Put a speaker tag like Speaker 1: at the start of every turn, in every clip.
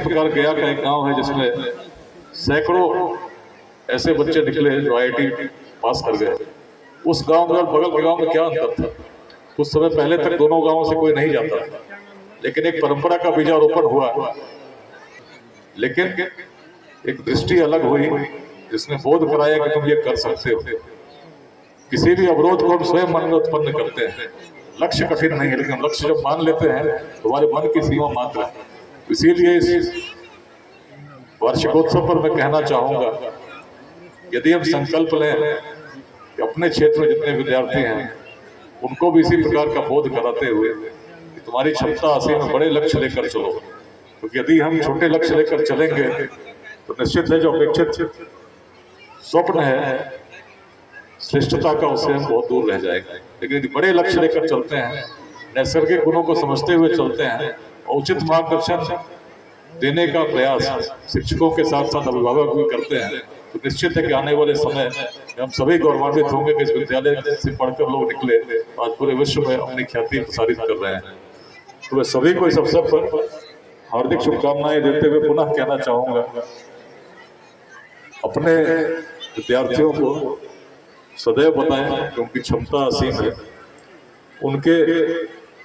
Speaker 1: प्रकार गया का एक गांव है जिसमें सैकड़ों ऐसे बच्चे निकले जो आईआईटी पास कर गए। उस गांव में और बगल के गांव में क्या अंतर था? कुछ समय पहले तक दोनों गांवों से कोई नहीं जाता, लेकिन एक परंपरा का बीजारोपण हुआ, लेकिन एक दृष्टि अलग हुई जिसने बोध कराया कि तुम ये कर सकते हो। किसी भी अवरोध को हम स्वयं मन में उत्पन्न करते हैं। लक्ष्य कठिन नहीं है, लेकिन लक्ष्य जब मान लेते हैं तुम्हारे मन की सीमा मात्र है। इसीलिए इस वार्षिकोत्सव पर मैं कहना चाहूंगा, यदि हम संकल्प लें कि अपने क्षेत्र में जितने विद्यार्थी हैं उनको भी इसी प्रकार का बोध कराते हुए कि तुम्हारी क्षमता असीम है, बड़े लक्ष्य लेकर चलो। क्योंकि यदि हम छोटे लक्ष्य लेकर चलेंगे तो निश्चित है जो अपेक्षित स्वप्न है श्रेष्ठता का, उससे हम बहुत दूर रह जाएंगे। लेकिन यदि बड़े लक्ष्य लेकर चलते हैं, नैसर्गिक गुणों को समझते हुए चलते हैं, उचित मार्गदर्शन देने का प्रयास शिक्षकों के साथ साथ अभिभावक भी करते हैं, तो निश्चित है कि आने वाले समय में हम सभी गौरवान्वित होंगे कि इस विद्यालय से पढ़कर लोग निकले आज पूरे विश्व में अपनी ख्याति प्रसारित कर रहे हैं। तो मैं सभी को इस अवसर पर हार्दिक शुभकामनाएं देते हुए पुनः कहना चाहूंगा, अपने विद्यार्थियों को सदैव बताएं कि उनकी क्षमता असीम है। उनके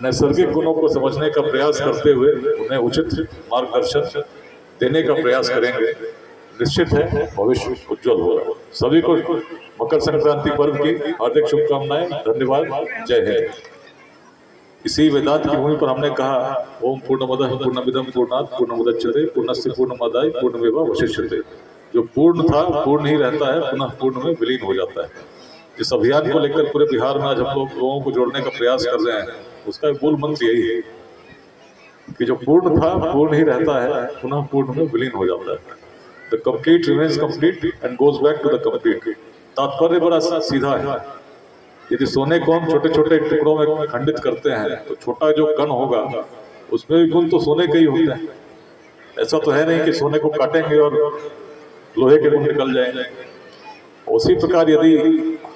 Speaker 1: नैसर्गिक गुणों को समझने का प्रयास करते हुए उन्हें उचित मार्गदर्शन देने का प्रयास करेंगे। निश्चित है भविष्य उज्जवल होगा। सभी को मकर संक्रांति पर्व की हार्दिक शुभकामनाएं। धन्यवाद। जय हिंद। इसी वेदांत की भूमि पर हमने कहा, ओम पूर्णमदः पूर्णमिदं पूर्णात् पूर्णमुदच्यते पूर्णस्य पूर्णमादाय पूर्णमेवावशिष्यते। जो पूर्ण था पूर्ण ही रहता है, पुनः पूर्ण में विलीन हो जाता है। इस अभियान को लेकर पूरे बिहार में आज हम लोगों को जोड़ने का प्रयास कर रहे हैं। उसका मूल मंत्र यही है कि जो पूर्ण था पूर्ण ही रहता है, पुनः पूर्ण में विलीन हो जाता है। The complete remains complete and goes back to the complete. तात्पर्य बड़ा सीधा है। यदि सोने को हम छोटे छोटे टुकड़ों में खंडित करते हैं तो छोटा जो कण होगा उसमें भी गुण तो सोने के ही होते हैं। ऐसा तो है नहीं कि सोने को काटेंगे और लोहे के गुण निकल जाएंगे। उसी प्रकार यदि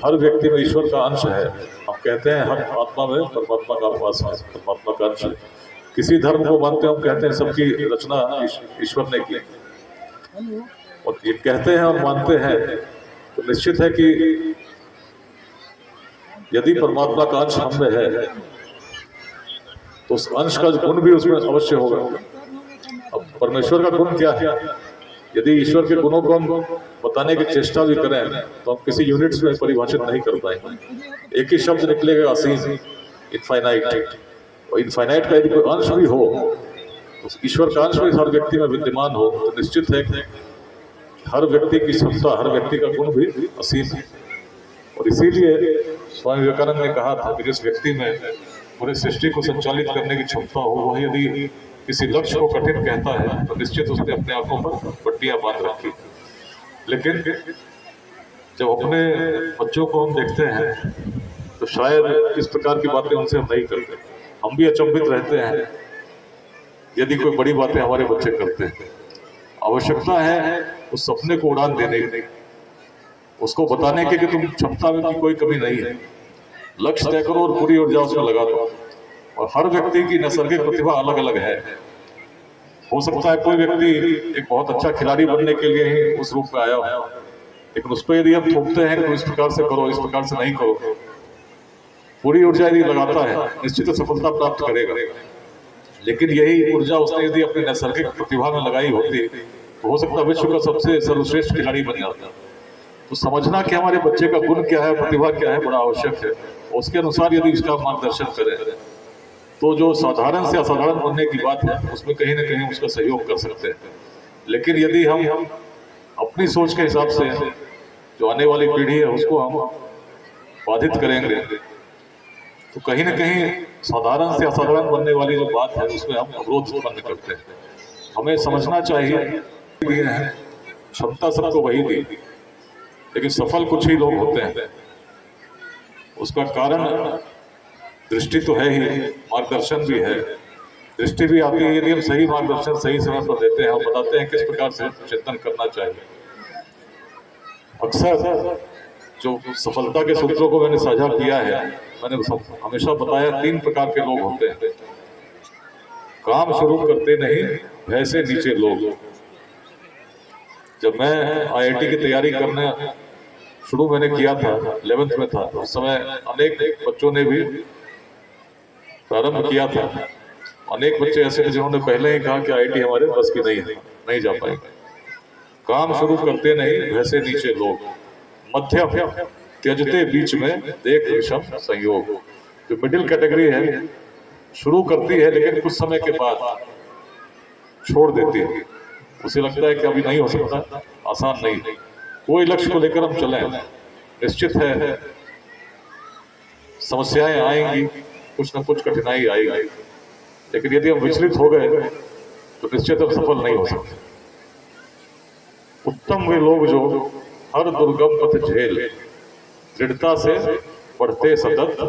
Speaker 1: हर व्यक्ति में ईश्वर का अंश है, हम कहते हैं हर आत्मा में परमात्मा का वास है, परमात्मा का अंश है। किसी धर्म को मानते हैं, हम कहते हैं सबकी रचना ईश्वर ने की, और ये कहते हैं और मानते हैं तो निश्चित है कि यदि परमात्मा का अंश हम में है तो उस अंश का गुण भी उसमें अवश्य होगा। अब परमेश्वर का गुण क्या है? यदि ईश्वर के गुणों को हम बताने की चेष्टा भी करें तो हम किसी यूनिट्स में परिभाषित नहीं कर पाएंगे। एक ही शब्द निकलेगा, असीम, इनफाइनाइट। और इनफाइनाइट का यदि कोई अंश भी हो, तो ईश्वर का अंश भी हर व्यक्ति में विद्यमान हो, तो निश्चित है कि हर व्यक्ति की क्षमता, हर व्यक्ति का गुण भी असीम है। और इसीलिए स्वामी विवेकानंद ने कहा था कि जिस व्यक्ति में पूरे सृष्टि को संचालित करने की क्षमता हो, वह यदि किसी लक्ष्य को कठिन कहता है तो निश्चित उसने अपने आंखों पर पट्टियां बांध रखी। लेकिन जब अपने बच्चों को हम देखते हैं तो शायद इस प्रकार की बातें उनसे हम नहीं करते। हम भी अचंभित रहते हैं यदि कोई बड़ी बातें हमारे बच्चे करते हैं। आवश्यकता है उस सपने को उड़ान देने की, उसको बताने के कि तुम क्षमता में कोई कमी नहीं है, लक्ष्य तय करो और पूरी ऊर्जा उसमें लगा दो। और हर व्यक्ति की नैसर्गिक प्रतिभा अलग अलग है। हो सकता है कोई व्यक्ति एक बहुत अच्छा खिलाड़ी बनने के लिए ही उस रूप में आया हो, लेकिन उस पर यदि हम थोपते हैं कि इस प्रकार से करो, इस प्रकार से नहीं करो, पूरी ऊर्जा यदि लगाता है निश्चित सफलता प्राप्त करेगा। लेकिन यही ऊर्जा उसने यदि अपनी नैसर्गिक प्रतिभा में लगाई होती तो हो सकता है विश्व का सबसे सर्वश्रेष्ठ खिलाड़ी बन जाता। तो समझना कि हमारे बच्चे का गुण क्या है, प्रतिभा क्या है, बड़ा आवश्यक है। उसके अनुसार यदि इसका मार्गदर्शन करें तो जो साधारण से असाधारण बनने की बात है उसमें कहीं ना कहीं उसका सहयोग कर सकते हैं। लेकिन यदि हम अपनी सोच के हिसाब से जो आने वाली पीढ़ी है उसको हम बाधित करेंगे तो कहीं ना कहीं साधारण से असाधारण बनने वाली जो बात है उसमें हम अवरोध उत्पन्न करते हैं। हमें समझना चाहिए क्षमता सबको वही दी, लेकिन सफल कुछ ही लोग होते हैं। उसका कारण दृष्टि तो है ही, मार्गदर्शन भी है। दृष्टि भी आती है यदि हम सही मार्गदर्शन सही समय पर देते हैं, हम बताते हैं किस प्रकार से चिंतन करना चाहिए। अक्सर जो सफलता के सूत्रों को मैंने साझा किया है, मैंने हमेशा बताया 3 प्रकार के लोग होते हैं। काम शुरू करते नहीं, भय से नीचे लोग। जब मैं आईआईटी की तैयारी करने शुरू मैंने किया था, 11th में था, उस समय अनेक बच्चों ने भी प्रारंभ किया था। अनेक बच्चे ऐसे थे जिन्होंने पहले ही कहा कि आईआईटी हमारे बस की नहीं है, नहीं जा पाएंगे। काम शुरू करते नहीं भय से नीचे लोग, मध्यम त्यजते बीच में देख विषम संयोग। जो मिडिल कैटेगरी है शुरू करती है लेकिन कुछ समय के बाद छोड़ देती है, उसे लगता है कि अभी नहीं हो सकता, आसान नहीं। कोई लक्ष्य को लेकर हम चलें, निश्चित है समस्याएं आएंगी, कुछ न कुछ कठिनाई आएगी, लेकिन यदि हम विचलित हो गए तो निश्चित हम सफल नहीं हो सकते। उत्तम वे लोग जो हर दुर्गम पथ झेल, दृढ़ता से बढ़ते सतत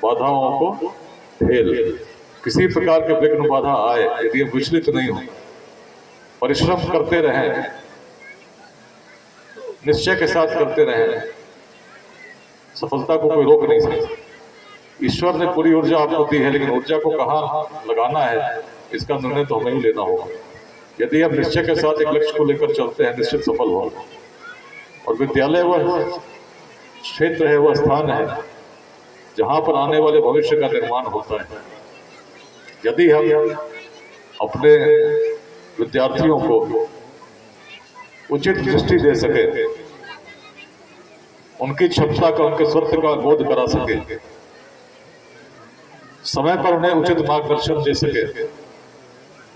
Speaker 1: बाधाओं को झेल। किसी प्रकार के विघ्न बाधा आए, यदि हम विचलित नहीं हो, परिश्रम करते रहें, निश्चय के साथ करते रहें, सफलता को कोई रोक नहीं सकता। ईश्वर ने पूरी ऊर्जा आपको दी है, लेकिन ऊर्जा को कहाँ लगाना है इसका निर्णय तो हमें ही लेना होगा। यदि हम निश्चय के साथ एक लक्ष्य को लेकर चलते हैं, निश्चित सफल होगा। और विद्यालय वह क्षेत्र है, वह स्थान है जहां पर आने वाले भविष्य का निर्माण होता है। यदि हम अपने विद्यार्थियों को उचित दृष्टि दे सके, उनकी क्षमता का, उनके स्वत्व का बोध करा सके, समय पर उन्हें उचित मार्गदर्शन दे सके,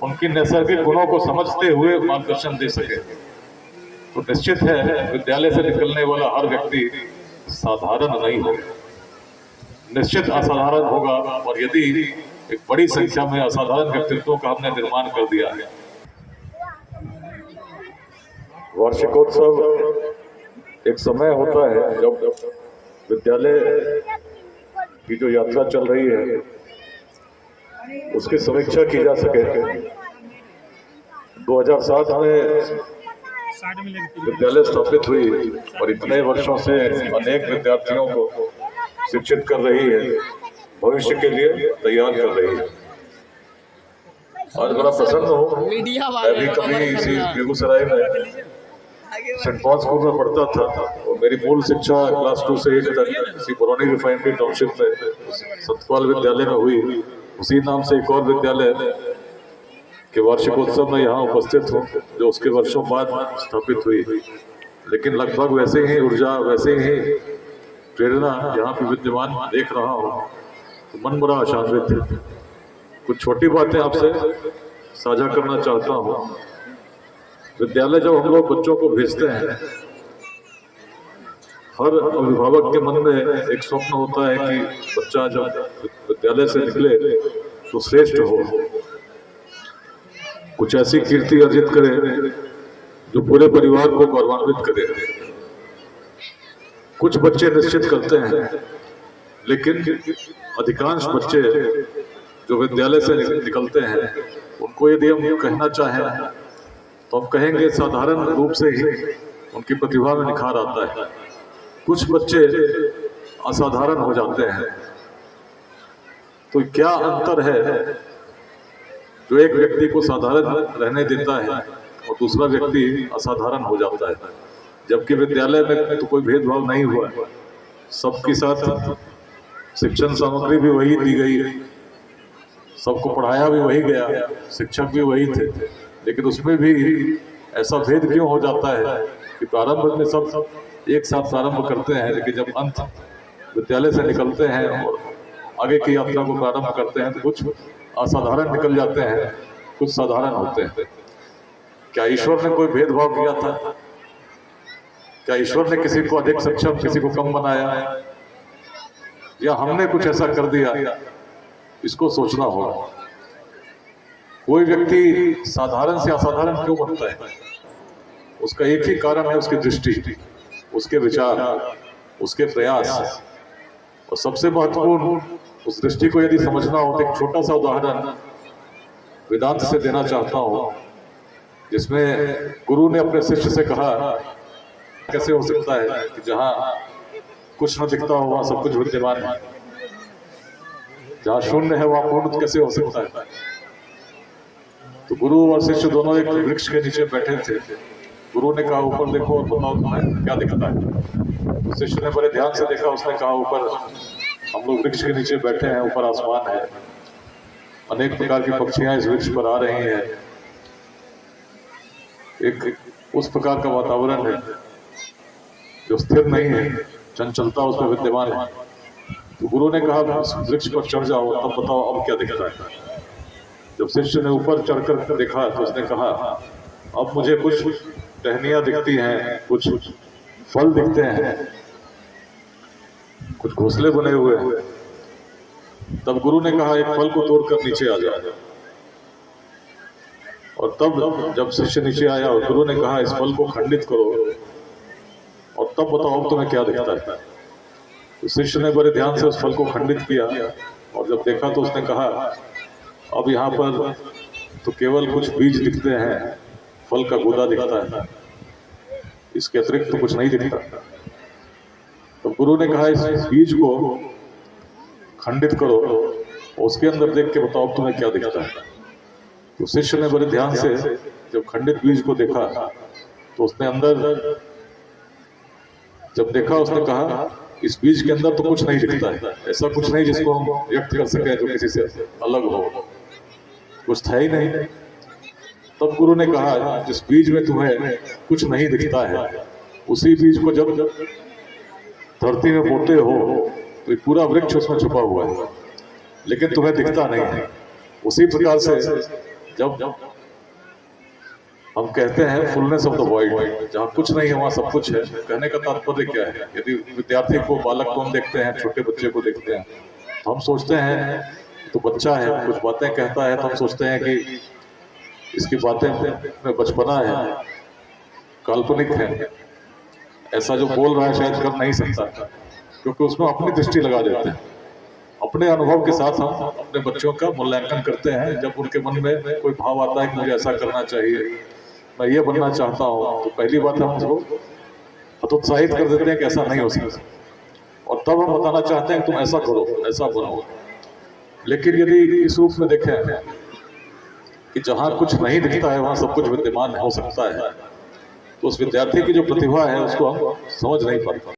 Speaker 1: उनकी नैसर्गिक गुणों को समझते हुए मार्गदर्शन दे सके, तो निश्चित है विद्यालय से निकलने वाला हर व्यक्ति साधारण नहीं होगा, निश्चित असाधारण होगा। और यदि एक बड़ी संख्या में असाधारण व्यक्तित्वों का हमने निर्माण कर दिया है। वार्षिकोत्सव एक समय होता है जब विद्यालय की जो यात्रा चल रही है उसकी समीक्षा की जा सके। 2007 में विद्यालय स्थापित हुई और इतने वर्षों से अनेक विद्यार्थियों को शिक्षित कर रही है, भविष्य के लिए तैयार कर रही है। आज बड़ा प्रसन्न हूँ, मैं भी कभी इसी बेगूसराय में सेंट पॉल स्कूल में पढ़ता था और मेरी मूल शिक्षा क्लास 2 से 8 तक इसी बरौनी रिफाइनरी टाउनशिप में सतपाल विद्यालय में हुई। उसी नाम से एक और विद्यालय के वार्षिकोत्सव में यहाँ उपस्थित हूँ, जो उसके वर्षों बाद स्थापित हुई। लेकिन लगभग वैसे ही ऊर्जा, वैसे ही प्रेरणा यहाँ पे विद्यमान देख रहा हूँ, तो मन बड़ा आशान्वित है। कुछ छोटी बातें आपसे साझा करना चाहता हूँ। विद्यालय जब हम लोग बच्चों को भेजते हैं, हर अभिभावक के मन में एक स्वप्न होता है कि बच्चा जब विद्यालय से निकले तो श्रेष्ठ हो, कुछ ऐसी कीर्ति अर्जित करे जो पूरे परिवार को गौरवान्वित करे। कुछ बच्चे निश्चित करते हैं, लेकिन अधिकांश बच्चे जो विद्यालय से निकलते हैं, उनको यदि हम कहना चाहें तो हम कहेंगे साधारण रूप से ही उनकी प्रतिभा में निखार आता है। कुछ बच्चे असाधारण हो जाते हैं। तो क्या अंतर है जो एक व्यक्ति को साधारण रहने देता है और दूसरा व्यक्ति असाधारण हो जाता है? जबकि विद्यालय में तो कोई भेदभाव नहीं हुआ, सबके साथ शिक्षण सामग्री भी वही दी गई, सबको पढ़ाया भी वही गया, शिक्षक भी वही थे। लेकिन उसमें भी ऐसा भेद क्यों हो जाता है कि प्रारंभ में सब एक साथ प्रारंभ करते हैं, लेकिन जब अंत विद्यालय से निकलते हैं और आगे की यात्रा को प्रारंभ करते हैं तो कुछ असाधारण निकल जाते हैं, कुछ साधारण होते हैं। क्या ईश्वर ने कोई भेदभाव किया था? क्या ईश्वर ने किसी को अधिक सक्षम, किसी को कम बनाया, या हमने कुछ ऐसा कर दिया? इसको सोचना होगा। कोई व्यक्ति साधारण से असाधारण क्यों बनता है? उसका एक ही कारण है, उसकी दृष्टि, उसके विचार, उसके प्रयास। और सबसे महत्वपूर्ण, उस दृष्टि को यदि समझना हो तो एक छोटा सा उदाहरण वेदांत से देना चाहता हूँ, जिसमें गुरु ने अपने शिष्य से कहा, कैसे हो सकता है कि जहाँ कुछ न दिखता हो वहाँ सब कुछ विद्यमान है, जहाँ शून्य है वहाँ पूर्ण कैसे हो सकता है? तो गुरु और शिष्य दोनों एक वृक्ष के नीचे बैठे थे। गुरु ने कहा ऊपर देखो और बताओ तुम्हें क्या दिखता है। तो शिष्य ने बड़े ध्यान से देखा, उसने कहा ऊपर हम लोग वृक्ष के नीचे बैठे हैं, ऊपर आसमान है, अनेक प्रकार की पक्षियां इस वृक्ष पर आ रही हैं, एक उस प्रकार का वातावरण है जो स्थिर नहीं है, चंचलता उसमें विद्यमान है। तो गुरु ने कहा वृक्ष पर चढ़ जाओ, तब बताओ अब क्या दिखता है। जब शिष्य ने ऊपर चढ़कर देखा तो उसने कहा अब मुझे कुछ टहनियां दिखती हैं, कुछ फल दिखते हैं, कुछ घोंसले बने हुए हैं। तब गुरु ने कहा एक फल को तोड़कर नीचे आ जा। और तब जब शिष्य नीचे आया और गुरु ने कहा इस फल को खंडित करो और तब बताओ अब तुम्हें क्या दिखता है। तो शिष्य ने बड़े ध्यान से उस फल को खंडित किया और जब देखा तो उसने कहा अब यहाँ पर तो केवल कुछ बीज दिखते हैं, फल का गूदा दिखता है, इसके अतिरिक्त तो कुछ नहीं दिखता। तो गुरु ने कहा इस बीज को खंडित करो, उसके अंदर देख के बताओ अब तुम्हें क्या दिखता है। तो शिष्य ने बड़े ध्यान से जब खंडित बीज को देखा तो उसने अंदर जब देखा उसने कहा इस बीज के अंदर तो कुछ नहीं दिखता है, ऐसा कुछ नहीं जिसको हम व्यक्त कर सके जो किसी से अलग हो, कुछ था ही नहीं। तब गुरु ने कहा जिस बीज में तुम्हें कुछ नहीं दिखता है उसी बीज को जब धरती में बोते हो तो पूरा वृक्ष उसमें छुपा हुआ है लेकिन तुम्हें दिखता नहीं है। उसी प्रकार से जब हम कहते हैं फुलनेस ऑफ द वॉइड, जहाँ कुछ नहीं है वहाँ सब कुछ है, कहने का तात्पर्य क्या है। यदि विद्यार्थी को, बालक को हम देखते हैं, छोटे बच्चे को देखते हैं तो हम सोचते हैं तो बच्चा है, कुछ बातें कहता है तो हम सोचते हैं कि इसकी बातें में बचपना है, काल्पनिक है, ऐसा जो बोल रहा है शायद कर नहीं सकता, क्योंकि उसमें अपनी दृष्टि लगा देते हैं। अपने अनुभव के साथ हम अपने बच्चों का मूल्यांकन करते हैं। जब उनके मन में कोई भाव आता है कि मुझे ऐसा करना चाहिए, मैं ये बनना चाहता हूँ, तो पहली बात हम उसको हतोत्साहित कर देते हैं कि ऐसा नहीं हो सकता, और तब हम बताना चाहते हैं कि तुम ऐसा करो, ऐसा बनो। लेकिन यदि इस रूप में देखें कि जहाँ कुछ नहीं दिखता है वहाँ सब कुछ विद्यमान हो सकता है, तो उस विद्यार्थी की जो प्रतिभा है उसको हम समझ नहीं पाते।